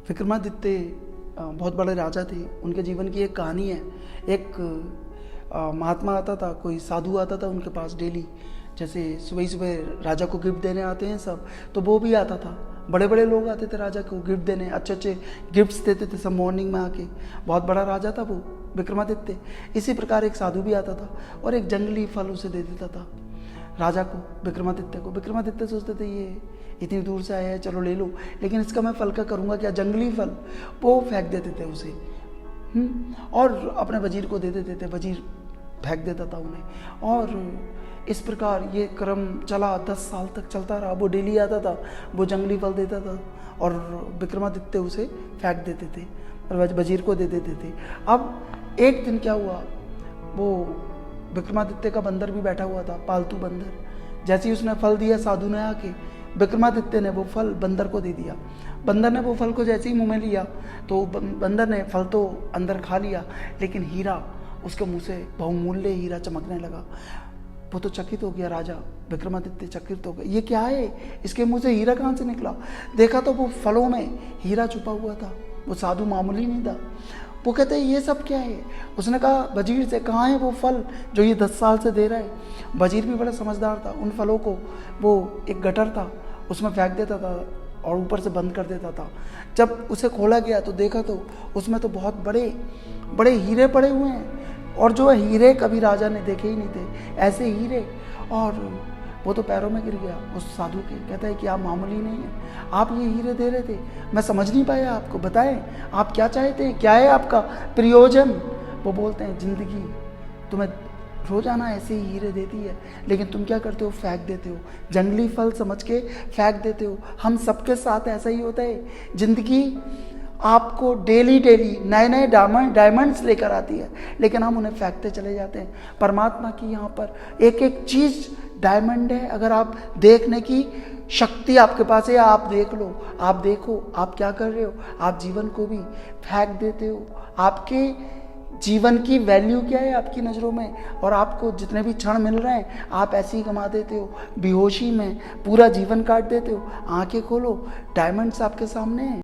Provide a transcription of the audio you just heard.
विक्रमादित्य बहुत बड़े राजा थे। उनके जीवन की एक कहानी है। एक महात्मा आता था, कोई साधु आता था उनके पास डेली। जैसे सुबह सुबह राजा को गिफ्ट देने आते हैं सब, तो वो भी आता था। बड़े बड़े लोग आते थे राजा को गिफ्ट देने, अच्छे अच्छे गिफ्ट्स देते थे सब मॉर्निंग में आके। बहुत बड़ा राजा था वो विक्रमादित्य। इसी प्रकार एक साधु भी आता था और एक जंगली फल उसे दे देता था राजा को, विक्रमादित्य को। विक्रमादित्य सोचते थे ये इतनी दूर से आया है, चलो ले लो, लेकिन इसका मैं फल का करूँगा क्या? जंगली फल वो फेंक देते थे उसे। और अपने वजीर को दे देते थे, वजीर फेंक देता था उन्हें। और इस प्रकार ये क्रम चला, 10 साल तक चलता रहा। वो डेली आता था, वो जंगली फल देता था और विक्रमादित्य उसे फेंक देते थे और वजीर को दे देते थे। अब एक दिन क्या हुआ, वो विक्रमादित्य का बंदर भी बैठा हुआ था, पालतू बंदर। जैसे ही उसने फल दिया साधु ने आके, विक्रमादित्य ने वो फल बंदर को दे दिया। बंदर ने वो फल को जैसे ही मुंह में लिया तो बंदर ने फल तो अंदर खा लिया, लेकिन हीरा उसके मुंह से, बहुमूल्य हीरा चमकने लगा। वो तो चकित हो गया राजा, विक्रमादित्य चकित हो गया, ये क्या है, इसके मुंह से हीरा कहाँ से निकला? देखा तो वो फलों में हीरा छुपा हुआ था। वो साधु मामूली नहीं था। वो कहते हैं ये सब क्या है? उसने कहा वजीर से, कहाँ है वो फल जो ये 10 साल से दे रहा है? वजीर भी बड़ा समझदार था। उन फलों को वो एक गटर था, उसमें फेंक देता था और ऊपर से बंद कर देता था। जब उसे खोला गया तो देखा तो उसमें तो बहुत बड़े बड़े हीरे पड़े हुए हैं, और जो हीरे कभी राजा ने देखे ही नहीं थे, ऐसे हीरे। और वो तो पैरों में गिर गया उस साधु के। कहता है कि आप मामूली नहीं है, आप ये हीरे दे रहे थे, मैं समझ नहीं पाया आपको, बताएं आप क्या चाहते हैं, क्या है आपका प्रयोजन? वो बोलते हैं जिंदगी तुम्हें रोजाना ऐसे ही हीरे देती है, लेकिन तुम क्या करते हो, फेंक देते हो, जंगली फल समझ के फेंक देते हो। हम सबके साथ ऐसा ही होता है। जिंदगी आपको डेली नए नए डायमंड्स लेकर आती है, लेकिन हम उन्हें फेंकते चले जाते हैं। परमात्मा की यहाँ पर एक एक चीज डायमंड है। अगर आप देखने की शक्ति आपके पास है, आप देख लो, आप देखो आप क्या कर रहे हो। आप जीवन को भी फेंक देते हो। आपके जीवन की वैल्यू क्या है आपकी नज़रों में? और आपको जितने भी क्षण मिल रहे हैं आप ऐसे ही गंवा देते हो, बेहोशी में पूरा जीवन काट देते हो। आंखें खोलो, डायमंड्स आपके सामने हैं।